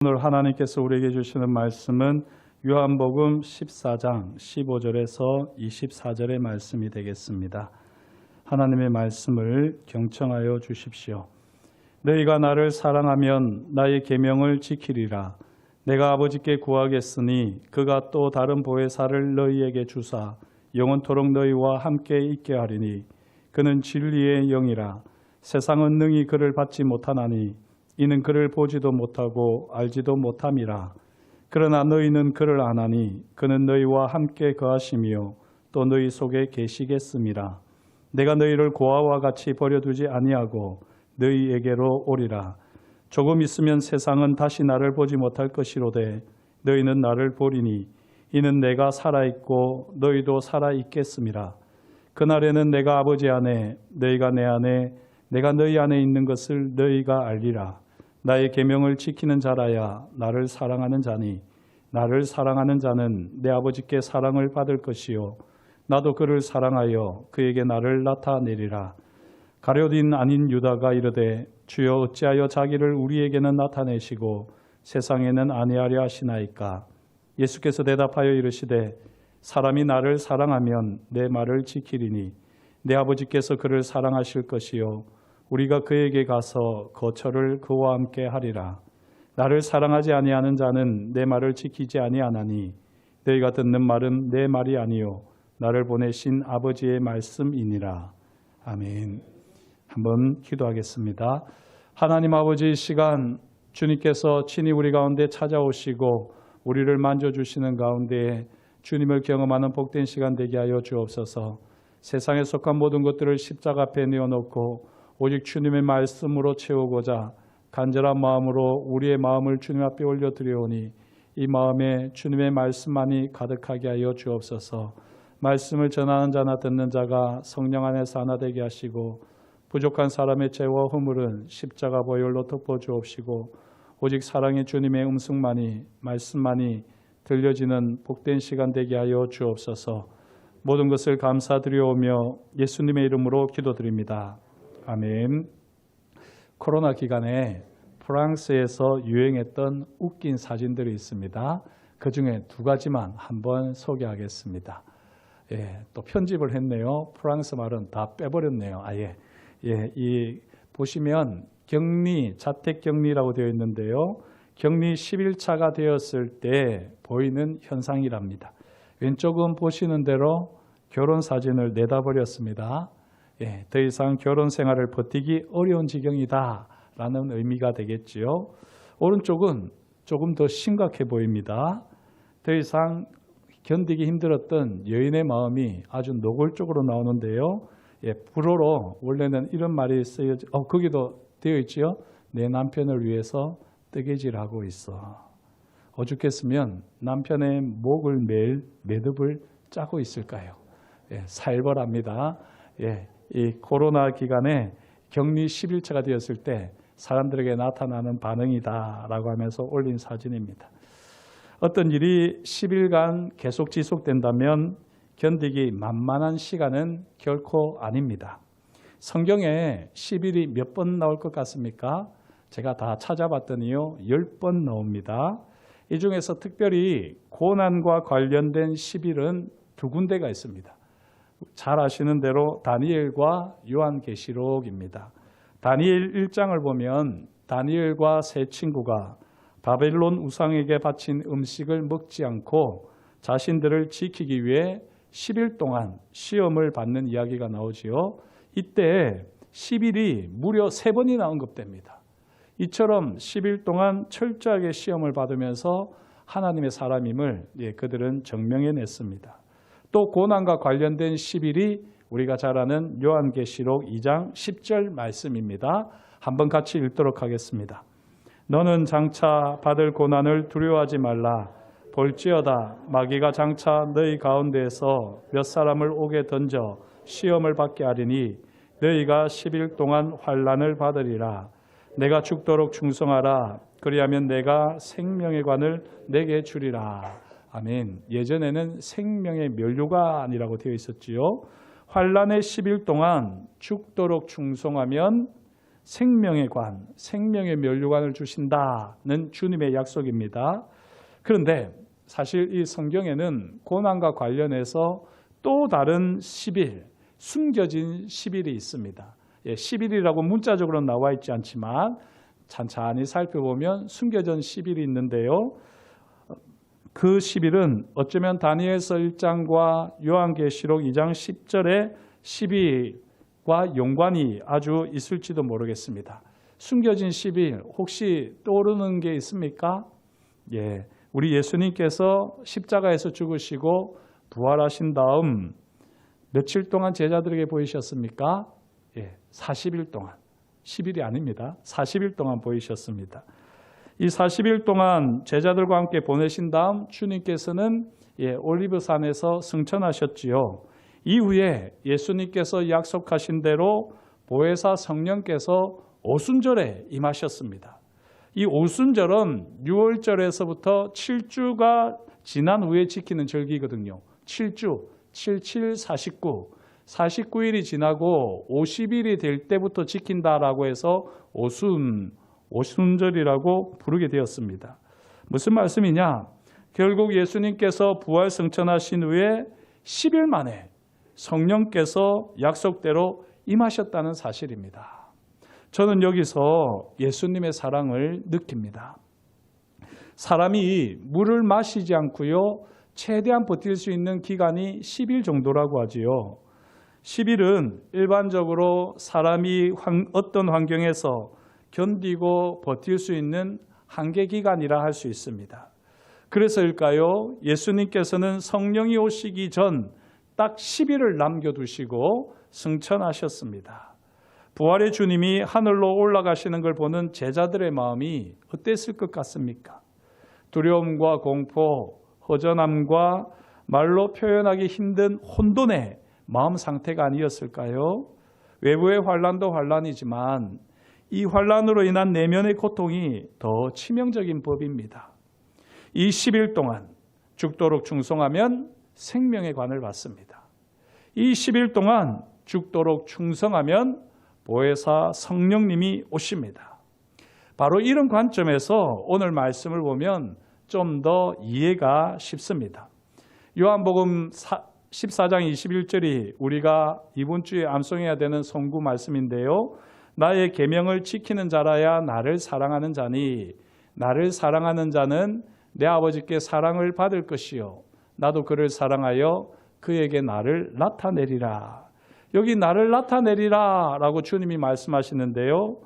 오늘 하나님께서 우리에게 주시는 말씀은 요한복음 14장 15절에서 24절의 말씀이 되겠습니다. 하나님의 말씀을 경청하여 주십시오. 너희가 나를 사랑하면 나의 계명을 지키리라. 내가 아버지께 구하겠으니 그가 또 다른 보혜사를 너희에게 주사 영원토록 너희와 함께 있게 하리니 그는 진리의 영이라. 세상은 능히 그를 받지 못하나니 이는 그를 보지도 못하고 알지도 못함이라. 그러나 너희는 그를 아나니 그는 너희와 함께 거하시며 또 너희 속에 계시겠음이라. 내가 너희를 고아와 같이 버려두지 아니하고 너희에게로 오리라. 조금 있으면 세상은 다시 나를 보지 못할 것이로되 너희는 나를 보리니 이는 내가 살아있고 너희도 살아있겠음이라. 그날에는 내가 아버지 안에 너희가 내 안에 내가 너희 안에 있는 것을 너희가 알리라. 나의 계명을 지키는 자라야 나를 사랑하는 자니 나를 사랑하는 자는 내 아버지께 사랑을 받을 것이요 나도 그를 사랑하여 그에게 나를 나타내리라. 가룟 아닌 유다가 이르되 주여 어찌하여 자기를 우리에게는 나타내시고 세상에는 아니하려 하시나이까. 예수께서 대답하여 이르시되 사람이 나를 사랑하면 내 말을 지키리니 내 아버지께서 그를 사랑하실 것이요 우리가 그에게 가서 거처를 그와 함께 하리라. 나를 사랑하지 아니하는 자는 내 말을 지키지 아니하나니 너희가 듣는 말은 내 말이 아니요 나를 보내신 아버지의 말씀이니라. 아멘. 한번 기도하겠습니다. 하나님 아버지, 이 시간 주님께서 친히 우리 가운데 찾아오시고 우리를 만져주시는 가운데 주님을 경험하는 복된 시간 되게 하여 주옵소서. 세상에 속한 모든 것들을 십자가 앞에 내어놓고 오직 주님의 말씀으로 채우고자 간절한 마음으로 우리의 마음을 주님 앞에 올려드리오니 이 마음에 주님의 말씀만이 가득하게 하여 주옵소서. 말씀을 전하는 자나 듣는 자가 성령 안에서 하나 되게 하시고 부족한 사람의 죄와 허물은 십자가 보혈로 덮어주옵시고 오직 사랑의 주님의 음성만이 말씀만이 들려지는 복된 시간 되게 하여 주옵소서. 모든 것을 감사드리오며 예수님의 이름으로 기도드립니다. 아멘. 코로나 기간에 프랑스에서 유행했던 웃긴 사진들이 있습니다. 그 중에 두 가지만 한번 소개하겠습니다. 또 편집을 했네요. 프랑스 말은 다 빼버렸네요. 아예. 이 보시면 격리, 자택격리라고 되어 있는데요. 격리 10일차가 되었을 때 보이는 현상이랍니다. 왼쪽은 보시는 대로 결혼 사진을 내다버렸습니다. 더 이상 결혼 생활을 버티기 어려운 지경이다 라는 의미가 되겠지요. 오른쪽은 조금 더 심각해 보입니다. 더 이상 견디기 힘들었던 여인의 마음이 아주 노골적으로 나오는데요. 불어로 원래는 이런 말이 쓰여져 거기도 되어 있지요. 내 남편을 위해서 뜨개질하고 있어. 오죽했으면 남편의 목을 매일 매듭을 짜고 있을까요? 살벌합니다. 이 코로나 기간에 격리 10일차가 되었을 때 사람들에게 나타나는 반응이다라고 하면서 올린 사진입니다. 어떤 일이 10일간 계속 지속된다면 견디기 만만한 시간은 결코 아닙니다. 성경에 10일이 몇 번 나올 것 같습니까? 제가 다 찾아봤더니요 10번 나옵니다. 이 중에서 특별히 고난과 관련된 10일은 두 군데가 있습니다. 잘 아시는 대로 다니엘과 요한계시록입니다. 다니엘 1장을 보면 다니엘과 세 친구가 바벨론 우상에게 바친 음식을 먹지 않고 자신들을 지키기 위해 10일 동안 시험을 받는 이야기가 나오지요. 이때 10일이 무려 3번이 언급됩니다. 이처럼 10일 동안 철저하게 시험을 받으면서 하나님의 사람임을 그들은 증명해냈습니다. 또 고난과 관련된 10일이 우리가 잘 아는 요한계시록 2장 10절 말씀입니다. 한번 같이 읽도록 하겠습니다. 너는 장차 받을 고난을 두려워하지 말라. 볼지어다 마귀가 장차 너희 가운데에서 몇 사람을 옥에 던져 시험을 받게 하리니 너희가 10일 동안 환난을 받으리라. 내가 죽도록 충성하라. 그리하면 내가 생명의 관을 내게 주리라. 아멘. 예전에는 생명의 면류관이라고 되어 있었지요. 환난의 10일 동안 죽도록 충성하면 생명의 관, 생명의 면류관을 주신다는 주님의 약속입니다. 그런데 사실 이 성경에는 고난과 관련해서 또 다른 10일, 숨겨진 10일이 있습니다. 10일이라고 문자적으로 나와 있지 않지만 찬찬히 살펴보면 숨겨진 10일이 있는데요. 그 10일은 어쩌면 다니엘서 1장과 요한계시록 2장 10절의 10일과 연관이 아주 있을지도 모르겠습니다. 숨겨진 10일 혹시 떠오르는 게 있습니까? 우리 예수님께서 십자가에서 죽으시고 부활하신 다음 며칠 동안 제자들에게 보이셨습니까? 40일 동안, 10일이 아닙니다. 40일 동안 보이셨습니다. 이 40일 동안 제자들과 함께 보내신 다음 주님께서는 올리브산에서 승천하셨지요. 이후에 예수님께서 약속하신 대로 보혜사 성령께서 오순절에 임하셨습니다. 이 오순절은 6월절에서부터 7주가 지난 후에 지키는 절기거든요. 7주, 77, 49, 49일이 지나고 50일이 될 때부터 지킨다라고 해서 오순절이라고 부르게 되었습니다. 무슨 말씀이냐? 결국 예수님께서 부활 승천하신 후에 10일 만에 성령께서 약속대로 임하셨다는 사실입니다. 저는 여기서 예수님의 사랑을 느낍니다. 사람이 물을 마시지 않고요, 최대한 버틸 수 있는 기간이 10일 정도라고 하지요. 10일은 일반적으로 사람이 어떤 환경에서 견디고 버틸 수 있는 한계 기간이라 할 수 있습니다. 그래서일까요? 예수님께서는 성령이 오시기 전 딱 10일을 남겨두시고 승천하셨습니다. 부활의 주님이 하늘로 올라가시는 걸 보는 제자들의 마음이 어땠을 것 같습니까? 두려움과 공포, 허전함과 말로 표현하기 힘든 혼돈의 마음 상태가 아니었을까요? 외부의 환난도 환난이지만 이 환난으로 인한 내면의 고통이 더 치명적인 법입니다. 이 10일 동안 죽도록 충성하면 생명의 관을 받습니다. 이 10일 동안 죽도록 충성하면 보혜사 성령님이 오십니다. 바로 이런 관점에서 오늘 말씀을 보면 좀 더 이해가 쉽습니다. 요한복음 14장 21절이 우리가 이번 주에 암송해야 되는 선구 말씀인데요. 나의 계명을 지키는 자라야 나를 사랑하는 자니 나를 사랑하는 자는 내 아버지께 사랑을 받을 것이요 나도 그를 사랑하여 그에게 나를 나타내리라. 여기 나를 나타내리라 라고 주님이 말씀하시는데요.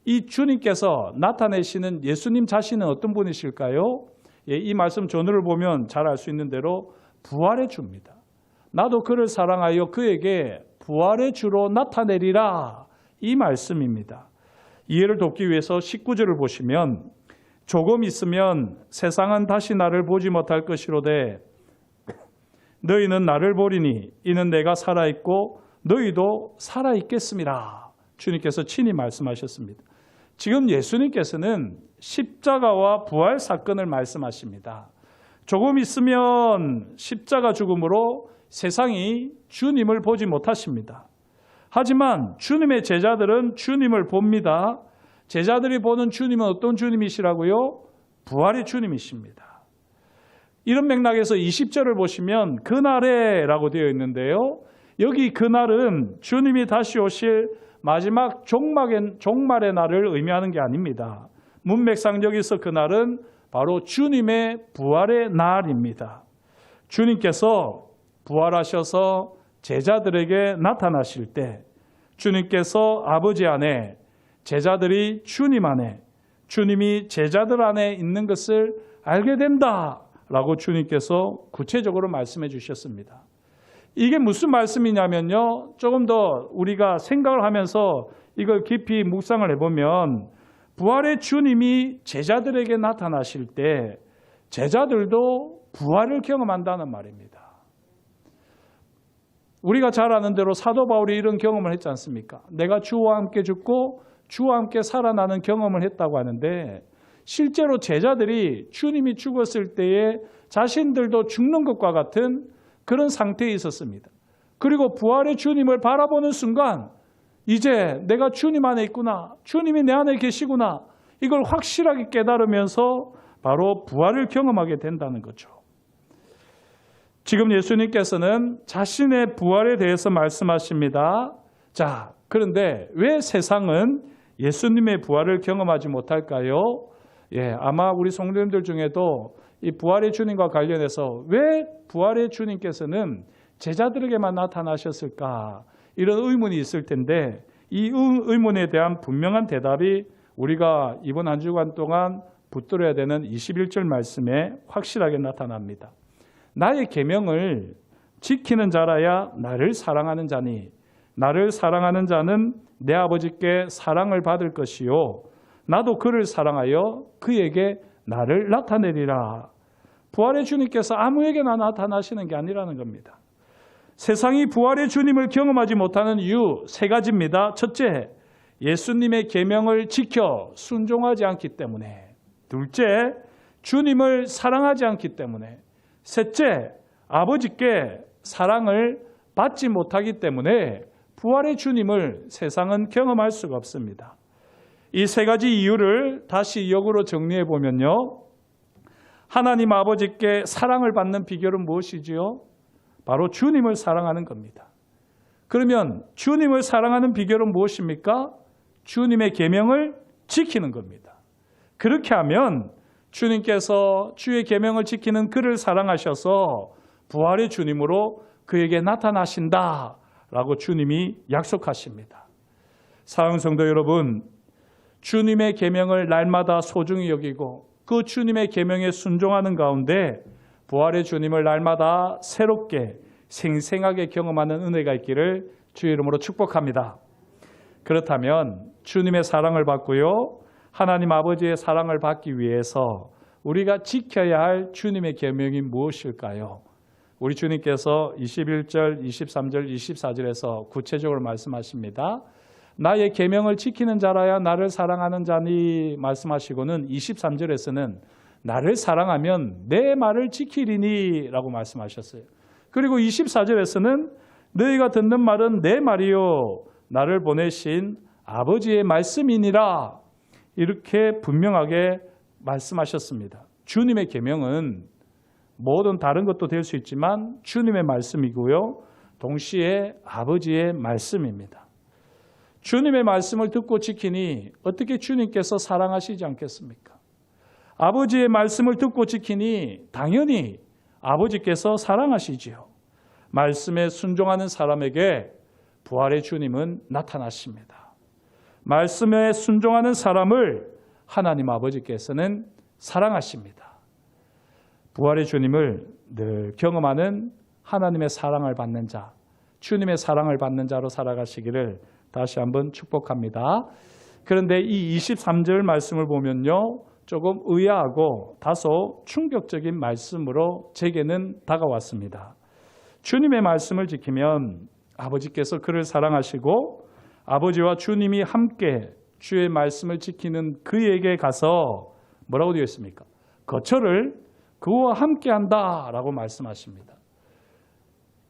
이 주님께서 나타내시는 예수님 자신은 어떤 분이실까요? 이 말씀 전후를 보면 잘 알 수 있는 대로 부활의 주입니다. 나도 그를 사랑하여 그에게 부활의 주로 나타내리라. 이 말씀입니다. 이해를 돕기 위해서 19절을 보시면 조금 있으면 세상은 다시 나를 보지 못할 것이로되 너희는 나를 보리니 이는 내가 살아있고 너희도 살아있겠습니다. 주님께서 친히 말씀하셨습니다. 지금 예수님께서는 십자가와 부활 사건을 말씀하십니다. 조금 있으면 십자가 죽음으로 세상이 주님을 보지 못하십니다. 하지만 주님의 제자들은 주님을 봅니다. 제자들이 보는 주님은 어떤 주님이시라고요? 부활의 주님이십니다. 이런 맥락에서 20절을 보시면 그날에 라고 되어 있는데요. 여기 그날은 주님이 다시 오실 마지막 종말의 날을 의미하는 게 아닙니다. 문맥상 여기서 그날은 바로 주님의 부활의 날입니다. 주님께서 부활하셔서 제자들에게 나타나실 때 주님께서 아버지 안에 제자들이 주님 안에 주님이 제자들 안에 있는 것을 알게 된다라고 주님께서 구체적으로 말씀해 주셨습니다. 이게 무슨 말씀이냐면요. 조금 더 우리가 생각을 하면서 이걸 깊이 묵상을 해보면 부활의 주님이 제자들에게 나타나실 때 제자들도 부활을 경험한다는 말입니다. 우리가 잘 아는 대로 사도 바울이 이런 경험을 했지 않습니까? 내가 주와 함께 죽고 주와 함께 살아나는 경험을 했다고 하는데 실제로 제자들이 주님이 죽었을 때에 자신들도 죽는 것과 같은 그런 상태에 있었습니다. 그리고 부활의 주님을 바라보는 순간 이제 내가 주님 안에 있구나. 주님이 내 안에 계시구나. 이걸 확실하게 깨달으면서 바로 부활을 경험하게 된다는 거죠. 지금 예수님께서는 자신의 부활에 대해서 말씀하십니다. 자, 그런데 왜 세상은 예수님의 부활을 경험하지 못할까요? 아마 우리 성도님들 중에도 이 부활의 주님과 관련해서 왜 부활의 주님께서는 제자들에게만 나타나셨을까? 이런 의문이 있을 텐데 이 의문에 대한 분명한 대답이 우리가 이번 한 주간 동안 붙들어야 되는 21절 말씀에 확실하게 나타납니다. 나의 계명을 지키는 자라야 나를 사랑하는 자니 나를 사랑하는 자는 내 아버지께 사랑을 받을 것이요 나도 그를 사랑하여 그에게 나를 나타내리라. 부활의 주님께서 아무에게나 나타나시는 게 아니라는 겁니다. 세상이 부활의 주님을 경험하지 못하는 이유 3가지입니다. 첫째, 예수님의 계명을 지켜 순종하지 않기 때문에. 둘째, 주님을 사랑하지 않기 때문에. 셋째, 아버지께 사랑을 받지 못하기 때문에 부활의 주님을 세상은 경험할 수가 없습니다. 이 3가지 이유를 다시 역으로 정리해 보면요. 하나님 아버지께 사랑을 받는 비결은 무엇이지요? 바로 주님을 사랑하는 겁니다. 그러면 주님을 사랑하는 비결은 무엇입니까? 주님의 계명을 지키는 겁니다. 그렇게 하면 주님께서 주의 계명을 지키는 그를 사랑하셔서 부활의 주님으로 그에게 나타나신다라고 주님이 약속하십니다. 사랑하는 성도 여러분, 주님의 계명을 날마다 소중히 여기고 그 주님의 계명에 순종하는 가운데 부활의 주님을 날마다 새롭게 생생하게 경험하는 은혜가 있기를 주의 이름으로 축복합니다. 그렇다면 주님의 사랑을 받고요. 하나님 아버지의 사랑을 받기 위해서 우리가 지켜야 할 주님의 계명이 무엇일까요? 우리 주님께서 21절, 23절, 24절에서 구체적으로 말씀하십니다. 나의 계명을 지키는 자라야 나를 사랑하는 자니 말씀하시고는 23절에서는 나를 사랑하면 내 말을 지키리니 라고 말씀하셨어요. 그리고 24절에서는 너희가 듣는 말은 내 말이요 나를 보내신 아버지의 말씀이니라 이렇게 분명하게 말씀하셨습니다. 주님의 계명은 모든 다른 것도 될 수 있지만 주님의 말씀이고요. 동시에 아버지의 말씀입니다. 주님의 말씀을 듣고 지키니 어떻게 주님께서 사랑하시지 않겠습니까? 아버지의 말씀을 듣고 지키니 당연히 아버지께서 사랑하시지요. 말씀에 순종하는 사람에게 부활의 주님은 나타나십니다. 말씀에 순종하는 사람을 하나님 아버지께서는 사랑하십니다. 부활의 주님을 늘 경험하는 하나님의 사랑을 받는 자, 주님의 사랑을 받는 자로 살아가시기를 다시 한번 축복합니다. 그런데 이 23절 말씀을 보면요. 조금 의아하고 다소 충격적인 말씀으로 제게는 다가왔습니다. 주님의 말씀을 지키면 아버지께서 그를 사랑하시고 아버지와 주님이 함께 주의 말씀을 지키는 그에게 가서 뭐라고 되어 있습니까? 거처를 그와 함께 한다라고 말씀하십니다.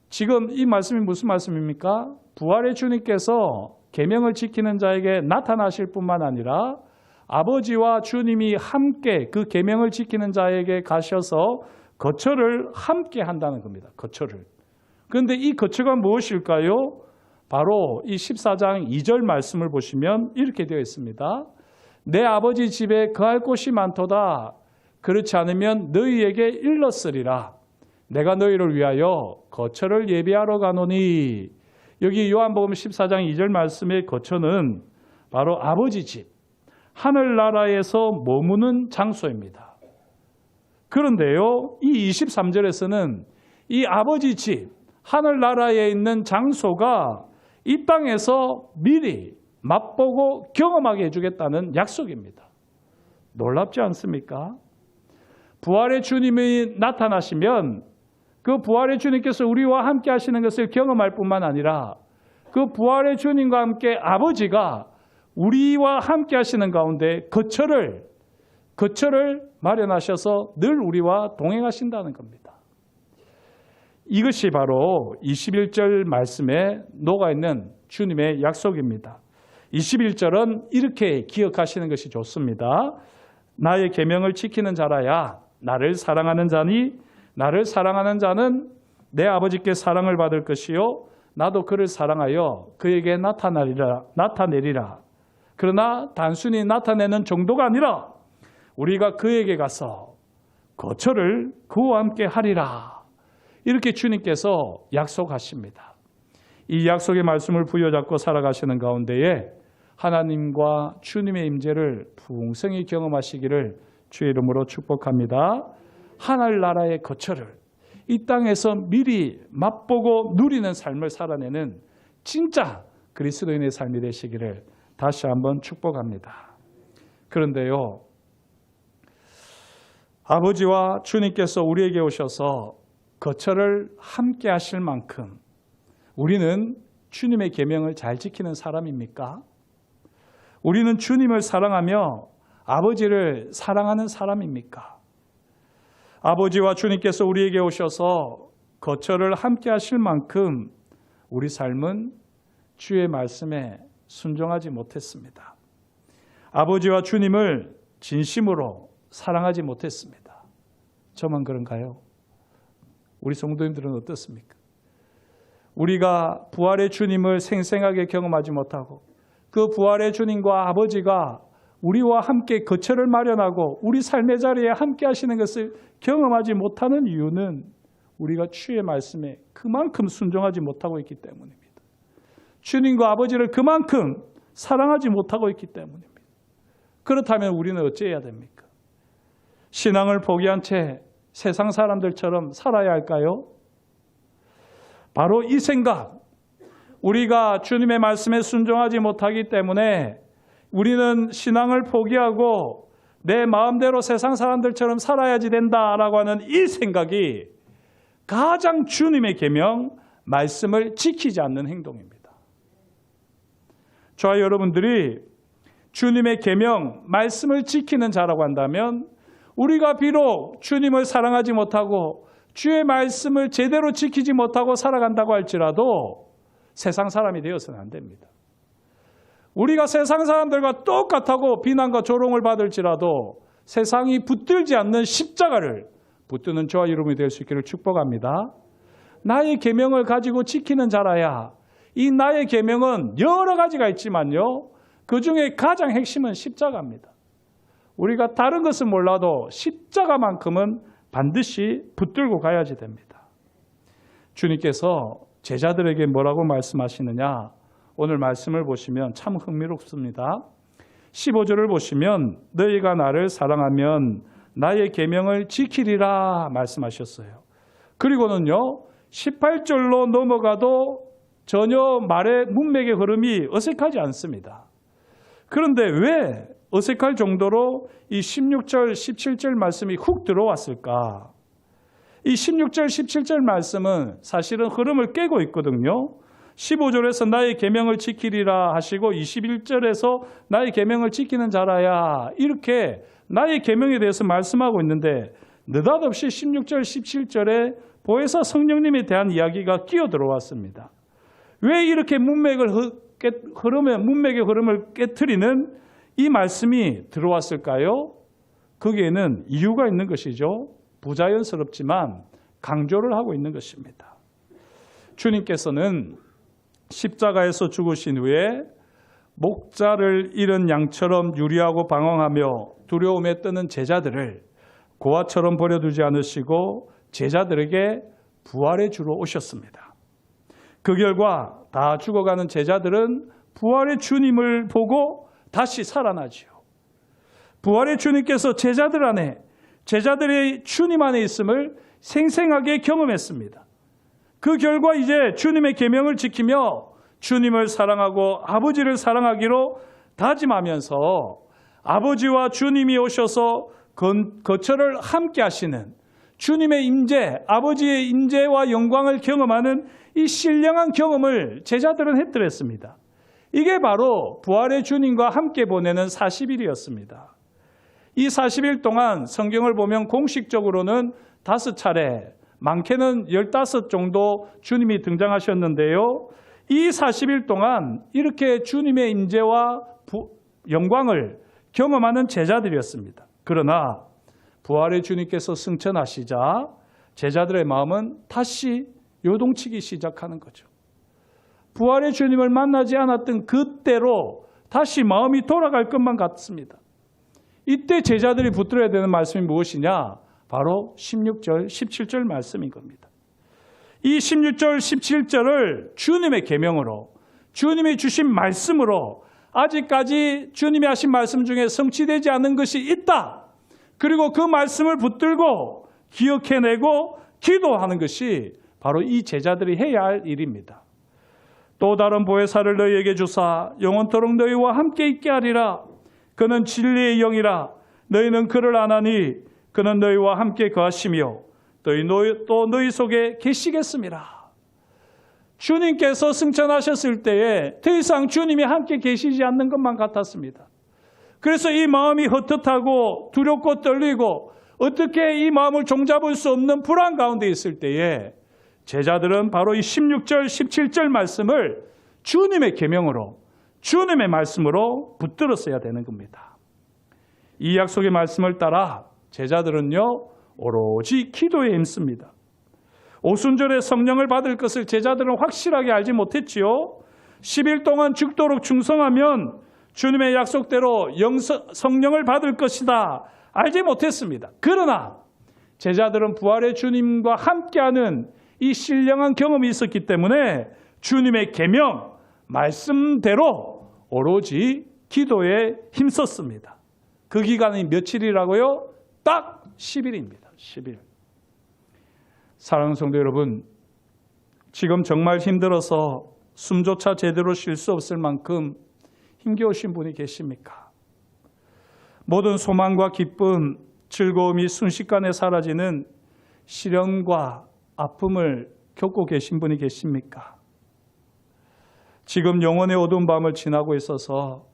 지금 이 말씀이 무슨 말씀입니까? 부활의 주님께서 계명을 지키는 자에게 나타나실 뿐만 아니라 아버지와 주님이 함께 그 계명을 지키는 자에게 가셔서 거처를 함께 한다는 겁니다. 거처를. 그런데 이 거처가 무엇일까요? 바로 이 14장 2절 말씀을 보시면 이렇게 되어 있습니다. 내 아버지 집에 거할 곳이 많도다. 그렇지 않으면 너희에게 일렀으리라. 내가 너희를 위하여 거처를 예비하러 가노니. 여기 요한복음 14장 2절 말씀의 거처는 바로 아버지 집, 하늘나라에서 머무는 장소입니다. 그런데요, 이 23절에서는 이 아버지 집, 하늘나라에 있는 장소가 이 땅에서 미리 맛보고 경험하게 해주겠다는 약속입니다. 놀랍지 않습니까? 부활의 주님이 나타나시면 그 부활의 주님께서 우리와 함께 하시는 것을 경험할 뿐만 아니라 그 부활의 주님과 함께 아버지가 우리와 함께 하시는 가운데 거처를 마련하셔서 늘 우리와 동행하신다는 겁니다. 이것이 바로 21절 말씀에 녹아있는 주님의 약속입니다. 21절은 이렇게 기억하시는 것이 좋습니다. 나의 계명을 지키는 자라야 나를 사랑하는 자니 나를 사랑하는 자는 내 아버지께 사랑을 받을 것이요 나도 그를 사랑하여 그에게 나타내리라. 그러나 단순히 나타내는 정도가 아니라 우리가 그에게 가서 거처를 그와 함께 하리라. 이렇게 주님께서 약속하십니다. 이 약속의 말씀을 부여잡고 살아가시는 가운데에 하나님과 주님의 임재를 풍성히 경험하시기를 주의 이름으로 축복합니다. 하늘나라의 거처를 이 땅에서 미리 맛보고 누리는 삶을 살아내는 진짜 그리스도인의 삶이 되시기를 다시 한번 축복합니다. 그런데요, 아버지와 주님께서 우리에게 오셔서 거처를 함께 하실 만큼 우리는 주님의 계명을 잘 지키는 사람입니까? 우리는 주님을 사랑하며 아버지를 사랑하는 사람입니까? 아버지와 주님께서 우리에게 오셔서 거처를 함께 하실 만큼 우리 삶은 주의 말씀에 순종하지 못했습니다. 아버지와 주님을 진심으로 사랑하지 못했습니다. 저만 그런가요? 우리 성도님들은 어떻습니까? 우리가 부활의 주님을 생생하게 경험하지 못하고 그 부활의 주님과 아버지가 우리와 함께 거처를 마련하고 우리 삶의 자리에 함께 하시는 것을 경험하지 못하는 이유는 우리가 주의 말씀에 그만큼 순종하지 못하고 있기 때문입니다. 주님과 아버지를 그만큼 사랑하지 못하고 있기 때문입니다. 그렇다면 우리는 어찌해야 됩니까? 신앙을 포기한 채 세상 사람들처럼 살아야 할까요? 바로 이 생각, 우리가 주님의 말씀에 순종하지 못하기 때문에 우리는 신앙을 포기하고 내 마음대로 세상 사람들처럼 살아야지 된다라고 하는 이 생각이 가장 주님의 계명, 말씀을 지키지 않는 행동입니다. 저와 여러분들이 주님의 계명, 말씀을 지키는 자라고 한다면 우리가 비록 주님을 사랑하지 못하고 주의 말씀을 제대로 지키지 못하고 살아간다고 할지라도 세상 사람이 되어서는 안 됩니다. 우리가 세상 사람들과 똑같다고 비난과 조롱을 받을지라도 세상이 붙들지 않는 십자가를 붙드는 저와 여러분이 될 수 있기를 축복합니다. 나의 계명을 가지고 지키는 자라야 이 나의 계명은 여러 가지가 있지만요. 그중에 가장 핵심은 십자가입니다. 우리가 다른 것은 몰라도 십자가만큼은 반드시 붙들고 가야지 됩니다. 주님께서 제자들에게 뭐라고 말씀하시느냐? 오늘 말씀을 보시면 참 흥미롭습니다. 15절을 보시면 너희가 나를 사랑하면 나의 계명을 지키리라 말씀하셨어요. 그리고는요 18절로 넘어가도 전혀 말의 문맥의 흐름이 어색하지 않습니다. 그런데 왜 어색할 정도로 이 16절, 17절 말씀이 훅 들어왔을까? 이 16절, 17절 말씀은 사실은 흐름을 깨고 있거든요. 15절에서 나의 계명을 지키리라 하시고 21절에서 나의 계명을 지키는 자라야 이렇게 나의 계명에 대해서 말씀하고 있는데 느닷없이 16절, 17절에 보혜사 성령님에 대한 이야기가 끼어 들어왔습니다. 왜 이렇게 문맥의 흐름을 깨트리는 이 말씀이 들어왔을까요? 거기에는 이유가 있는 것이죠. 부자연스럽지만 강조를 하고 있는 것입니다. 주님께서는 십자가에서 죽으신 후에 목자를 잃은 양처럼 유리하고 방황하며 두려움에 떠는 제자들을 고아처럼 버려두지 않으시고 제자들에게 부활의 주로 오셨습니다. 그 결과 다 죽어가는 제자들은 부활의 주님을 보고 다시 살아나지요. 부활의 주님께서 제자들 안에, 제자들의 주님 안에 있음을 생생하게 경험했습니다. 그 결과 이제 주님의 계명을 지키며 주님을 사랑하고 아버지를 사랑하기로 다짐하면서 아버지와 주님이 오셔서 거처를 함께 하시는 주님의 임재, 아버지의 임재와 영광을 경험하는 이 신령한 경험을 제자들은 했더랬습니다. 이게 바로 부활의 주님과 함께 보내는 40일이었습니다. 이 40일 동안 성경을 보면 공식적으로는 5차례, 많게는 15 정도 주님이 등장하셨는데요. 이 40일 동안 이렇게 주님의 임재와 영광을 경험하는 제자들이었습니다. 그러나 부활의 주님께서 승천하시자 제자들의 마음은 다시 요동치기 시작하는 거죠. 부활의 주님을 만나지 않았던 그때로 다시 마음이 돌아갈 것만 같습니다. 이때 제자들이 붙들어야 되는 말씀이 무엇이냐? 바로 16절, 17절 말씀인 겁니다. 이 16절, 17절을 주님의 계명으로, 주님이 주신 말씀으로 아직까지 주님이 하신 말씀 중에 성취되지 않은 것이 있다. 그리고 그 말씀을 붙들고 기억해내고 기도하는 것이 바로 이 제자들이 해야 할 일입니다. 또 다른 보혜사를 너희에게 주사 영원토록 너희와 함께 있게 하리라. 그는 진리의 영이라. 너희는 그를 아나니 그는 너희와 함께 거하시며 또 너희 속에 계시겠습니다. 주님께서 승천하셨을 때에 더 이상 주님이 함께 계시지 않는 것만 같았습니다. 그래서 이 마음이 헛헛하고 두렵고 떨리고 어떻게 이 마음을 종잡을 수 없는 불안 가운데 있을 때에 제자들은 바로 이 16절, 17절 말씀을 주님의 계명으로, 주님의 말씀으로 붙들었어야 되는 겁니다. 이 약속의 말씀을 따라 제자들은요, 오로지 기도에 힘씁니다. 오순절에 성령을 받을 것을 제자들은 확실하게 알지 못했지요. 10일 동안 죽도록 충성하면 주님의 약속대로 성령을 받을 것이다. 알지 못했습니다. 그러나 제자들은 부활의 주님과 함께하는 이 신령한 경험이 있었기 때문에 주님의 계명, 말씀대로 오로지 기도에 힘썼습니다. 그 기간이 며칠이라고요? 딱 10일입니다. 10일. 사랑하는 성도 여러분, 지금 정말 힘들어서 숨조차 제대로 쉴 수 없을 만큼 힘겨우신 분이 계십니까? 모든 소망과 기쁨, 즐거움이 순식간에 사라지는 시련과 아픔을 겪고 계신 분이 계십니까? 지금 영혼의 어두운 밤을 지나고 있어서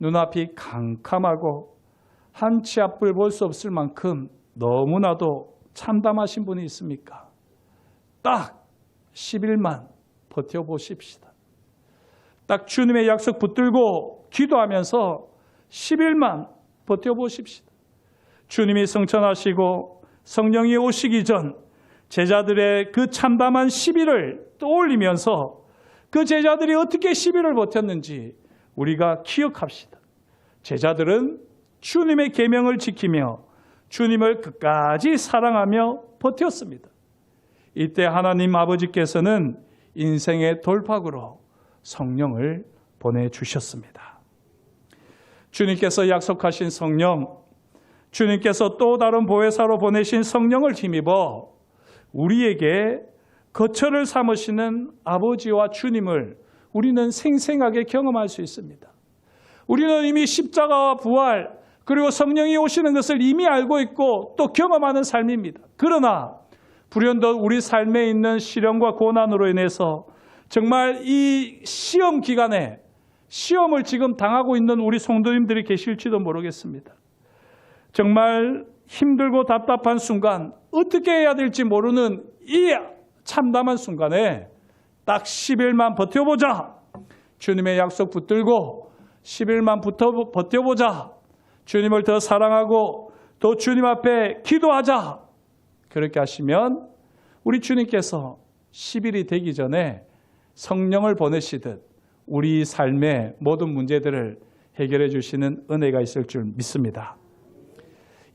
눈앞이 캄캄하고 한 치 앞을 볼 수 없을 만큼 너무나도 참담하신 분이 있습니까? 딱 10일만 버텨보십시다. 딱 주님의 약속 붙들고 기도하면서 10일만 버텨보십시다. 주님이 승천하시고 성령이 오시기 전 제자들의 그 참담한 10일을 떠올리면서 그 제자들이 어떻게 10일을 버텼는지 우리가 기억합시다. 제자들은 주님의 계명을 지키며 주님을 끝까지 사랑하며 버텼습니다. 이때 하나님 아버지께서는 인생의 돌파구로 성령을 보내주셨습니다. 주님께서 약속하신 성령, 주님께서 또 다른 보혜사로 보내신 성령을 힘입어 우리에게 거처를 삼으시는 아버지와 주님을 우리는 생생하게 경험할 수 있습니다. 우리는 이미 십자가와 부활 그리고 성령이 오시는 것을 이미 알고 있고 또 경험하는 삶입니다. 그러나 불현듯 우리 삶에 있는 시련과 고난으로 인해서 정말 이 시험 기간에 시험을 지금 당하고 있는 우리 성도님들이 계실지도 모르겠습니다. 정말 힘들고 답답한 순간 어떻게 해야 될지 모르는 이 참담한 순간에 딱 10일만 버텨보자. 주님의 약속 붙들고 10일만 버텨보자. 주님을 더 사랑하고 또 주님 앞에 기도하자. 그렇게 하시면 우리 주님께서 10일이 되기 전에 성령을 보내시듯 우리 삶의 모든 문제들을 해결해 주시는 은혜가 있을 줄 믿습니다.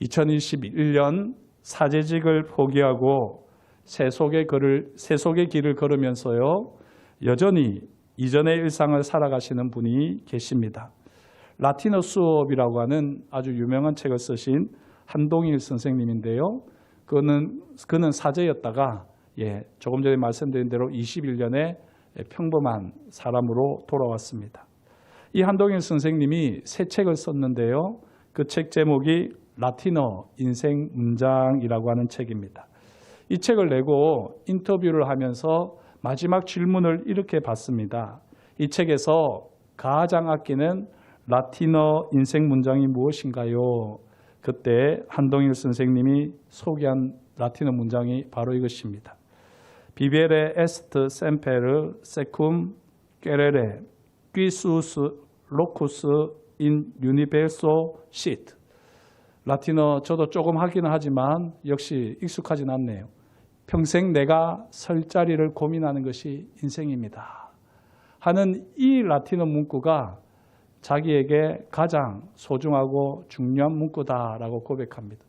2021년 사제직을 포기하고 세속의 길을 걸으면서요, 여전히 이전의 일상을 살아가시는 분이 계십니다. 라틴어 수업이라고 하는 아주 유명한 책을 쓰신 한동일 선생님인데요. 그는 사제였다가 조금 전에 말씀드린 대로 21년에 평범한 사람으로 돌아왔습니다. 이 한동일 선생님이 새 책을 썼는데요. 그 책 제목이 라틴어 인생 문장이라고 하는 책입니다. 이 책을 내고 인터뷰를 하면서 마지막 질문을 이렇게 받습니다. 이 책에서 가장 아끼는 라틴어 인생 문장이 무엇인가요? 그때 한동일 선생님이 소개한 라틴어 문장이 바로 이것입니다. Vivere est sempre secum querere, quisус locus in universo sit. 라틴어 저도 조금 하기는 하지만 역시 익숙하진 않네요. 평생 내가 설 자리를 고민하는 것이 인생입니다. 하는 이 라틴어 문구가 자기에게 가장 소중하고 중요한 문구다라고 고백합니다.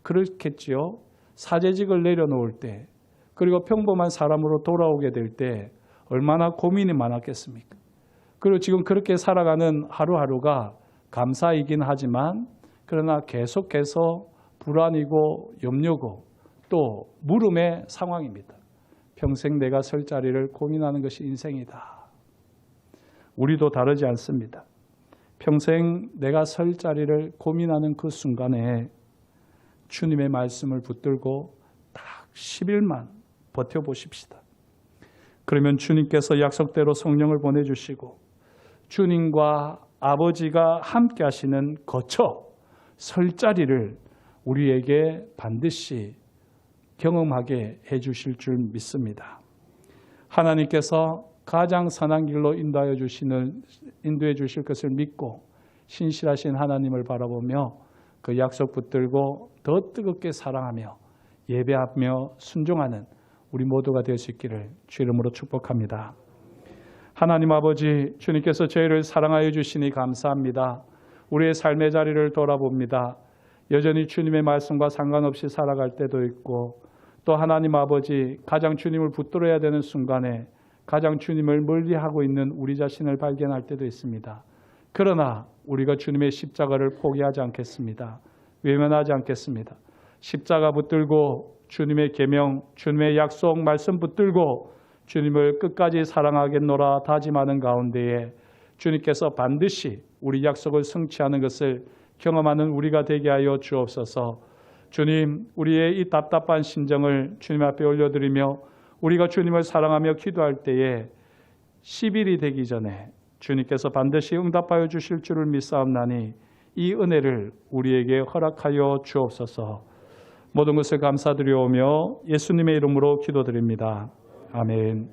그렇겠지요. 사제직을 내려놓을 때 그리고 평범한 사람으로 돌아오게 될 때 얼마나 고민이 많았겠습니까? 그리고 지금 그렇게 살아가는 하루하루가 감사이긴 하지만 그러나 계속해서 불안이고 염려고 또 물음의 상황입니다. 평생 내가 설 자리를 고민하는 것이 인생이다. 우리도 다르지 않습니다. 평생 내가 설 자리를 고민하는 그 순간에 주님의 말씀을 붙들고 딱 10일만 버텨보십시다. 그러면 주님께서 약속대로 성령을 보내주시고 주님과 아버지가 함께 하시는 거처 설 자리를 우리에게 반드시 경험하게 해주실 줄 믿습니다. 하나님께서 가장 선한 길로 인도해 주실 것을 믿고 신실하신 하나님을 바라보며 그 약속 붙들고 더 뜨겁게 사랑하며 예배하며 순종하는 우리 모두가 될 수 있기를 주 이름으로 축복합니다. 하나님 아버지, 주님께서 저희를 사랑하여 주시니 감사합니다. 우리의 삶의 자리를 돌아봅니다. 여전히 주님의 말씀과 상관없이 살아갈 때도 있고 또 하나님 아버지, 가장 주님을 붙들어야 되는 순간에 가장 주님을 멀리하고 있는 우리 자신을 발견할 때도 있습니다. 그러나 우리가 주님의 십자가를 포기하지 않겠습니다. 외면하지 않겠습니다. 십자가 붙들고 주님의 계명, 주님의 약속 말씀 붙들고 주님을 끝까지 사랑하겠노라 다짐하는 가운데에 주님께서 반드시 우리 약속을 성취하는 것을 경험하는 우리가 되게 하여 주옵소서. 주님, 우리의 이 답답한 심정을 주님 앞에 올려드리며 우리가 주님을 사랑하며 기도할 때에 10일이 되기 전에 주님께서 반드시 응답하여 주실 줄을 믿사옵나니 이 은혜를 우리에게 허락하여 주옵소서. 모든 것을 감사드리오며 예수님의 이름으로 기도드립니다. 아멘.